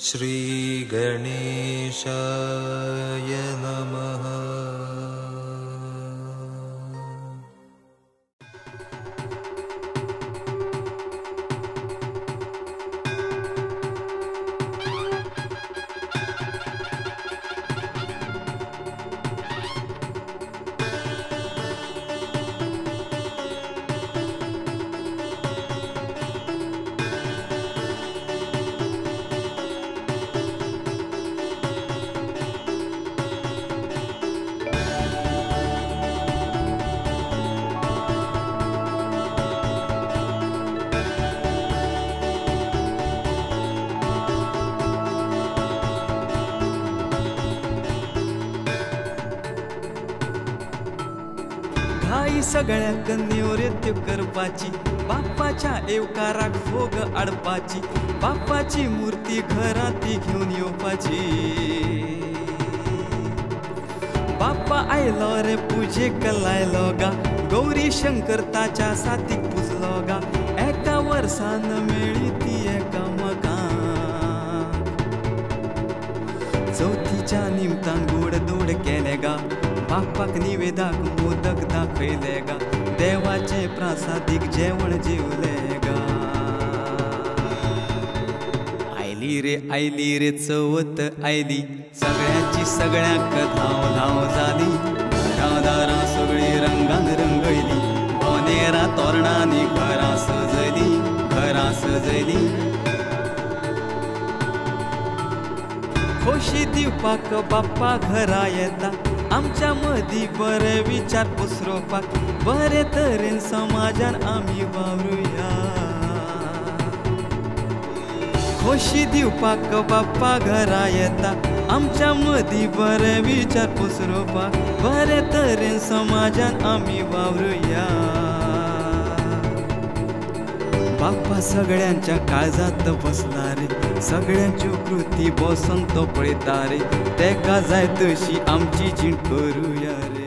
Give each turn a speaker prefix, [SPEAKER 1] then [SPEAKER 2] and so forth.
[SPEAKER 1] श्री गणेशाय नमः।
[SPEAKER 2] घाई सगळ्या कन्येवर येते करपाची, बाप्पाच्या एवकाराक भोग अडपाची, बाप्पाची मूर्ती घराती घेऊन येवपाची। बाप्पा आयलो रे पूजेक लायलो गा, गौरी शंकर ताच्या साथीक पुजलो गा, एका वर्सान मेळी ती एकामेकांक। चवथीच्या निमतान गोड दोड केले गा, बाप्पाक निवेदाक मोदक दाखयले गा, देवाचे प्रासादीक जेवण जेवले गा। आयली रे चवथ आयली, सगळ्याची सगळ्याक धाव धाव जाली, घरादारां सगळी रंगान रंगयली, बोनेरा तोरणांनी घरां सजयली, घरां सजयली। खोशी दिवपाक बाप्पा घरा येता, आमच्या मदी बरे विचार पसरोवपाक, बरे तरेन समाजान आमी वावरुया। खोशी दिवपाक बाप्पा घरा येता, आमच्या मदी बरे विचार पसरोवपाक, बरे तरेन समाजान आमी वावरुया। बाप्पा सगळ्यांच्या काळजात बसला रे, सगळ्यांच्यो कृती बसून तो पळयता रे, तेका जाय तशी आमची जीण करूया रे।